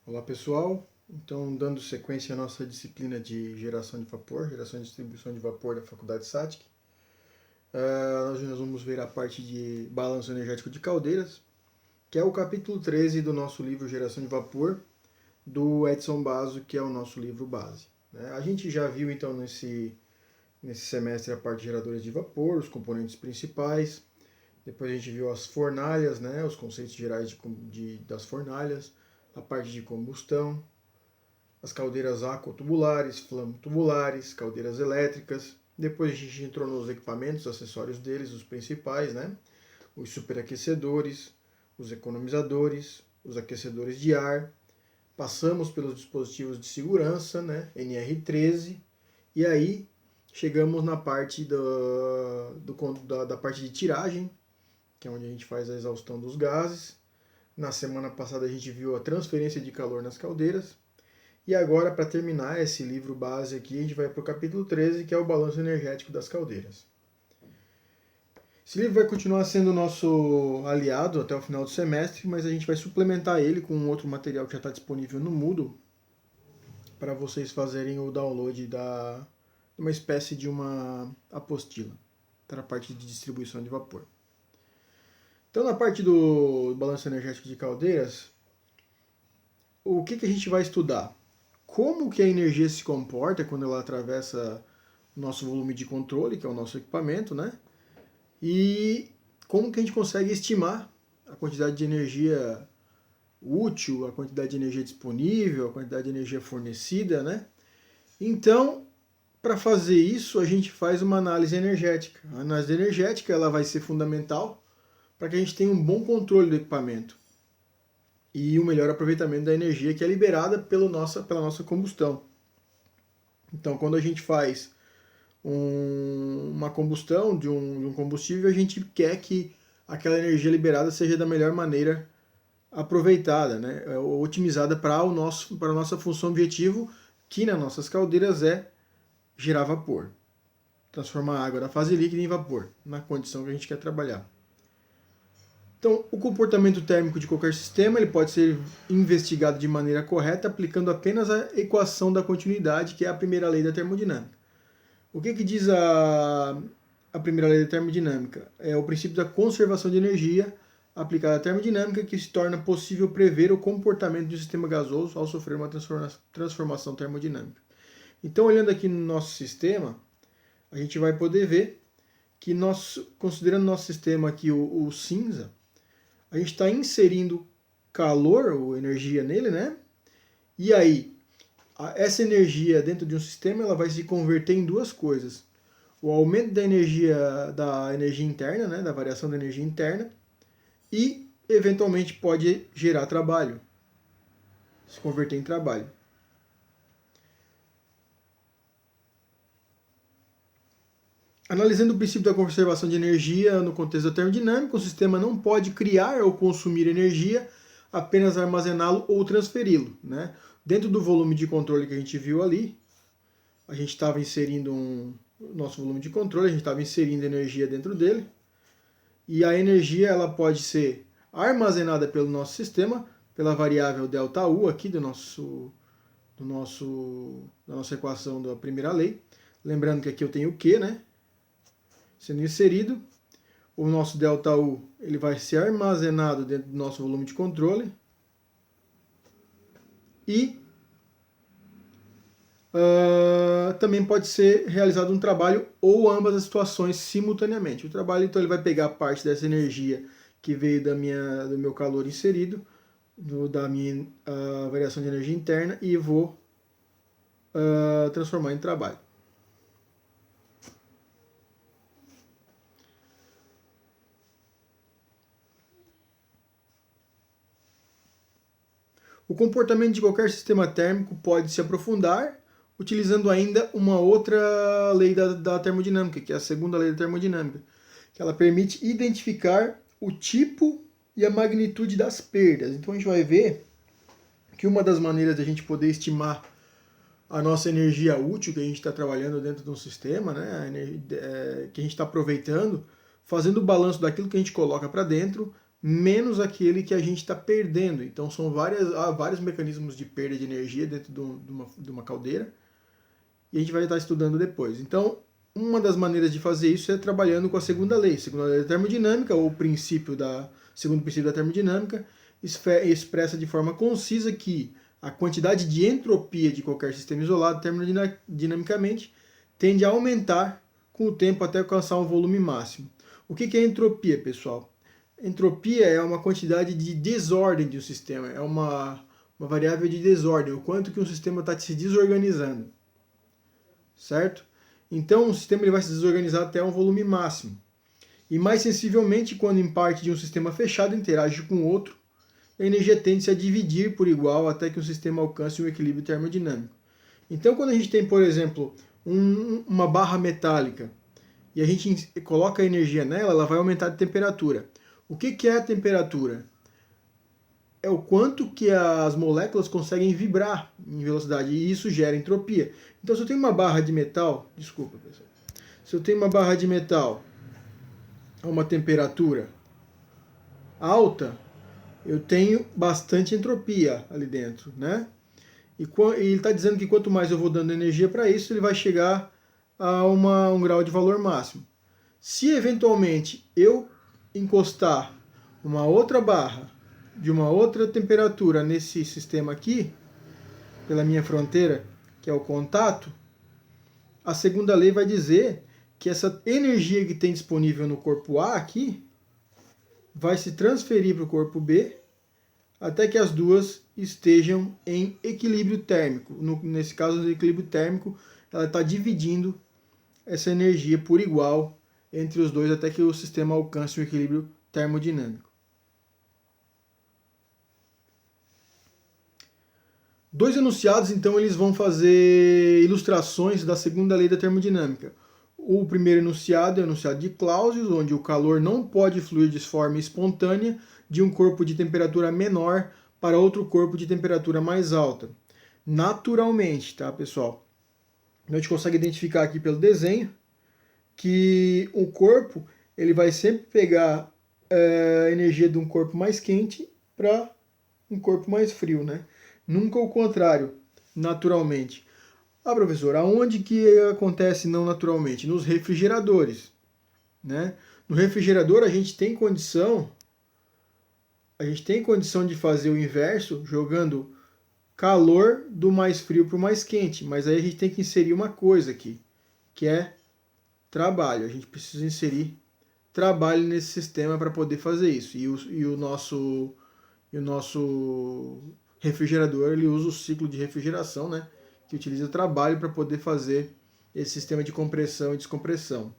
Olá pessoal, então dando sequência à nossa disciplina de geração de vapor, geração e distribuição de vapor da Faculdade SATIC, hoje nós vamos ver a parte de balanço energético de caldeiras, que é o capítulo 13 do nosso livro Geração de Vapor, do Edson Basso, que é o nosso livro base. A gente já viu então nesse semestre a parte de geradores de vapor, os componentes principais, depois a gente viu as fornalhas, os conceitos gerais das fornalhas, a parte de combustão, as caldeiras aquotubulares, flamotubulares, caldeiras elétricas. Depois a gente entrou nos equipamentos, acessórios deles, os principais, os superaquecedores, os economizadores, os aquecedores de ar. Passamos pelos dispositivos de segurança, NR13, e aí chegamos na parte da parte de tiragem, que é onde a gente faz a exaustão dos gases. Na semana passada a gente viu a transferência de calor nas caldeiras. E agora, para terminar esse livro base aqui, a gente vai para o capítulo 13, que é o balanço energético das caldeiras. Esse livro vai continuar sendo nosso aliado até o final do semestre, mas a gente vai suplementar ele com um outro material que já está disponível no Moodle, para vocês fazerem o download de uma espécie de uma apostila, para a parte de distribuição de vapor. Então, na parte do balanço energético de caldeiras, o que a gente vai estudar? Como que a energia se comporta quando ela atravessa o nosso volume de controle, que é o nosso equipamento, E como que a gente consegue estimar a quantidade de energia útil, a quantidade de energia disponível, a quantidade de energia fornecida, Então, para fazer isso, a gente faz uma análise energética. A análise energética ela vai ser fundamental para que a gente tenha um bom controle do equipamento e um melhor aproveitamento da energia que é liberada pela nossa combustão. Então, quando a gente faz uma combustão de um combustível, a gente quer que aquela energia liberada seja da melhor maneira aproveitada, otimizada para a nossa função objetivo, que nas nossas caldeiras é gerar vapor, transformar a água da fase líquida em vapor, na condição que a gente quer trabalhar. Então, o comportamento térmico de qualquer sistema ele pode ser investigado de maneira correta aplicando apenas a equação da continuidade, que é a primeira lei da termodinâmica. O que diz a primeira lei da termodinâmica? É o princípio da conservação de energia aplicada à termodinâmica que se torna possível prever o comportamento do sistema gasoso ao sofrer uma transformação termodinâmica. Então, olhando aqui no nosso sistema, a gente vai poder ver que considerando nosso sistema aqui o cinza, a gente está inserindo calor ou energia nele, E aí, essa energia dentro de um sistema ela vai se converter em duas coisas. O aumento da energia interna, da variação da energia interna, e eventualmente pode gerar trabalho, se converter em trabalho. Analisando o princípio da conservação de energia no contexto da termodinâmica, o sistema não pode criar ou consumir energia, apenas armazená-lo ou transferi-lo. Dentro do volume de controle que a gente viu ali, a gente estava inserindo nosso volume de controle, a gente estava inserindo energia dentro dele, e a energia ela pode ser armazenada pelo nosso sistema, pela variável ΔU aqui da nossa equação da primeira lei. Lembrando que aqui eu tenho o Q, sendo inserido, o nosso ΔU ele vai ser armazenado dentro do nosso volume de controle e também pode ser realizado um trabalho ou ambas as situações simultaneamente. O trabalho então ele vai pegar parte dessa energia que veio do meu calor inserido, da minha variação de energia interna e vou transformar em trabalho. O comportamento de qualquer sistema térmico pode se aprofundar utilizando ainda uma outra lei da termodinâmica, que é a segunda lei da termodinâmica, que ela permite identificar o tipo e a magnitude das perdas. Então a gente vai ver que uma das maneiras de a gente poder estimar a nossa energia útil que a gente está trabalhando dentro de um sistema, que a gente está aproveitando, fazendo o balanço daquilo que a gente coloca para dentro, menos aquele que a gente está perdendo. Então há vários mecanismos de perda de energia dentro de uma caldeira, e a gente vai estar estudando depois. Então, uma das maneiras de fazer isso é trabalhando com a segunda lei da termodinâmica, ou segundo princípio da termodinâmica, expressa de forma concisa que a quantidade de entropia de qualquer sistema isolado termodinamicamente tende a aumentar com o tempo até alcançar um volume máximo. O que é entropia, pessoal? Entropia é uma quantidade de desordem de um sistema, é uma variável de desordem, o quanto que um sistema está se desorganizando, certo? Então, o sistema ele vai se desorganizar até um volume máximo. E mais sensivelmente, quando em parte de um sistema fechado interage com outro, a energia tende-se a dividir por igual até que o sistema alcance um equilíbrio termodinâmico. Então, quando a gente tem, por exemplo, uma barra metálica e a gente coloca a energia nela, ela vai aumentar de temperatura. O que é a temperatura? É o quanto que as moléculas conseguem vibrar em velocidade, e isso gera entropia. Então, se eu tenho uma barra de metal, desculpa, pessoal, se eu tenho uma barra de metal a uma temperatura alta, eu tenho bastante entropia ali dentro, né? E ele está dizendo que quanto mais eu vou dando energia para isso, ele vai chegar a um grau de valor máximo. Se eventualmente eu encostar uma outra barra de uma outra temperatura nesse sistema aqui, pela minha fronteira, que é o contato, a segunda lei vai dizer que essa energia que tem disponível no corpo A aqui vai se transferir para o corpo B até que as duas estejam em equilíbrio térmico. Nesse caso, o equilíbrio térmico, ela está dividindo essa energia por igual entre os dois até que o sistema alcance o equilíbrio termodinâmico. Dois enunciados, então, eles vão fazer ilustrações da segunda lei da termodinâmica. O primeiro enunciado é o enunciado de Clausius, onde o calor não pode fluir de forma espontânea de um corpo de temperatura menor para outro corpo de temperatura mais alta. Naturalmente, tá, pessoal? A gente consegue identificar aqui pelo desenho que o corpo ele vai sempre pegar a energia de um corpo mais quente para um corpo mais frio, né? Nunca o contrário, naturalmente. Ah, professor, aonde que acontece não naturalmente? Nos refrigeradores, né? No refrigerador a gente tem condição de fazer o inverso, jogando calor do mais frio para o mais quente, mas aí a gente tem que inserir uma coisa aqui, que é trabalho. A gente precisa inserir trabalho nesse sistema para poder fazer isso. E o nosso refrigerador ele usa o ciclo de refrigeração, né, que utiliza trabalho para poder fazer esse sistema de compressão e descompressão.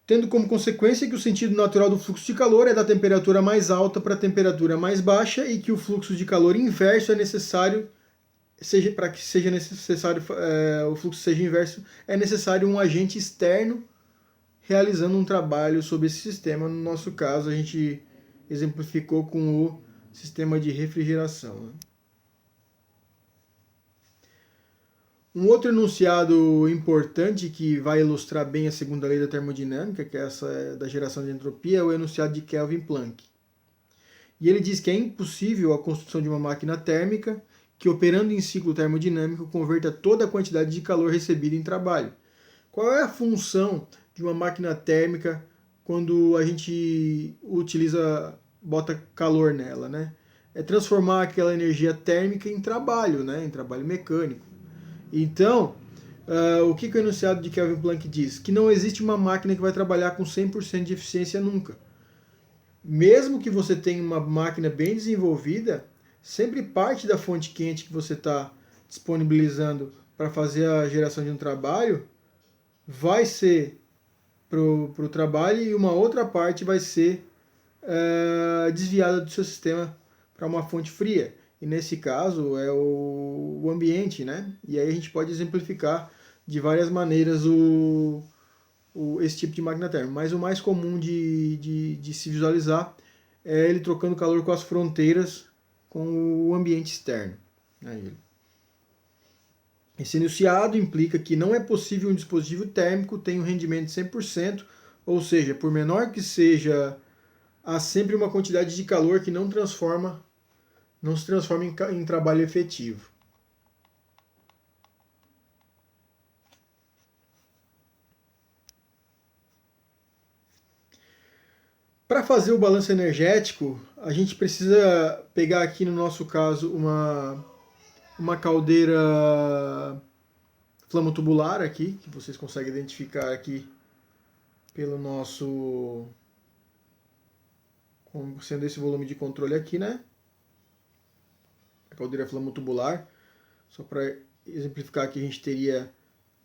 Tendo como consequência que o sentido natural do fluxo de calor é da temperatura mais alta para a temperatura mais baixa e que o fluxo de calor inverso é necessário, para que seja necessário o fluxo seja inverso, é necessário um agente externo realizando um trabalho sobre esse sistema. No nosso caso, a gente exemplificou com o sistema de refrigeração, né? Um outro enunciado importante que vai ilustrar bem a segunda lei da termodinâmica, que é essa da geração de entropia, é o enunciado de Kelvin-Planck. E ele diz que é impossível a construção de uma máquina térmica que, operando em ciclo termodinâmico, converta toda a quantidade de calor recebida em trabalho. Qual é a função de uma máquina térmica quando a gente bota calor nela, né? É transformar aquela energia térmica em trabalho, né? Em trabalho mecânico. Então, o que o enunciado de Kelvin Planck diz? Que não existe uma máquina que vai trabalhar com 100% de eficiência nunca. Mesmo que você tenha uma máquina bem desenvolvida, sempre parte da fonte quente que você está disponibilizando para fazer a geração de um trabalho vai ser para o trabalho e uma outra parte vai ser desviada do seu sistema para uma fonte fria. E nesse caso é o ambiente, né? E aí a gente pode exemplificar de várias maneiras esse tipo de máquina térmica. Mas o mais comum de se visualizar é ele trocando calor com as fronteiras com o ambiente externo. Aí. Esse enunciado implica que não é possível um dispositivo térmico tenha um rendimento de 100%, Ou seja, por menor que seja, há sempre uma quantidade de calor que não se transforma em trabalho efetivo. Para fazer o balanço energético, a gente precisa pegar aqui no nosso caso uma caldeira flamo-tubular aqui, que vocês conseguem identificar aqui pelo nosso, como sendo esse volume de controle aqui, né? A caldeira flamo-tubular. Só para exemplificar aqui, a gente teria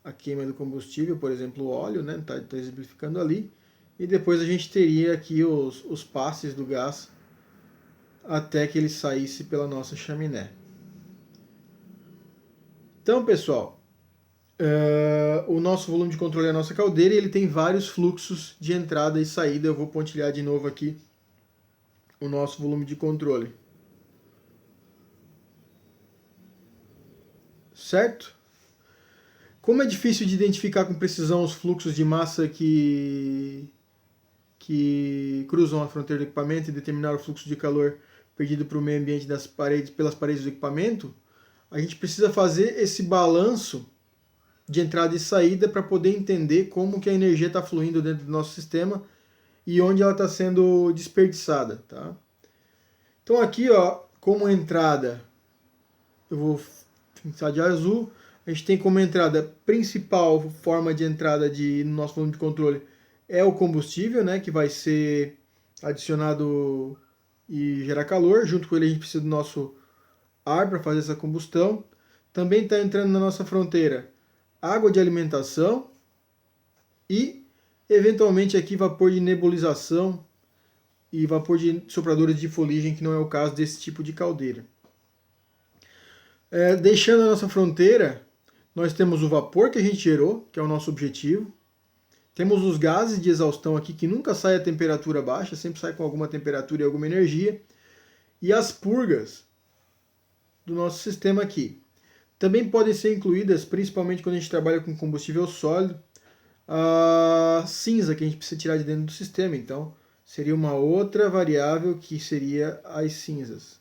a queima do combustível, por exemplo, o óleo, né? Tá exemplificando ali. E depois a gente teria aqui os passes do gás até que ele saísse pela nossa chaminé. Então, pessoal, o nosso volume de controle é a nossa caldeira e ele tem vários fluxos de entrada e saída. Eu vou pontilhar de novo aqui o nosso volume de controle. Certo? Como é difícil de identificar com precisão os fluxos de massa que cruzam a fronteira do equipamento e determinar o fluxo de calor perdido para o meio ambiente pelas paredes do equipamento, a gente precisa fazer esse balanço de entrada e saída para poder entender como que a energia está fluindo dentro do nosso sistema e onde ela está sendo desperdiçada. Tá? Então aqui, ó, como entrada, eu vou pintar de azul, a gente tem como entrada principal, forma de entrada no nosso volume de controle, é o combustível, né, que vai ser adicionado e gerar calor. Junto com ele a gente precisa do nosso ar para fazer essa combustão. Também está entrando na nossa fronteira água de alimentação e, eventualmente, aqui vapor de nebulização e vapor de sopradores de fuligem, que não é o caso desse tipo de caldeira. Deixando a nossa fronteira, nós temos o vapor que a gente gerou, que é o nosso objetivo. Temos os gases de exaustão aqui, que nunca sai a temperatura baixa, sempre sai com alguma temperatura e alguma energia. E as purgas do nosso sistema aqui. Também podem ser incluídas, principalmente quando a gente trabalha com combustível sólido, a cinza que a gente precisa tirar de dentro do sistema. Então, seria uma outra variável que seria as cinzas.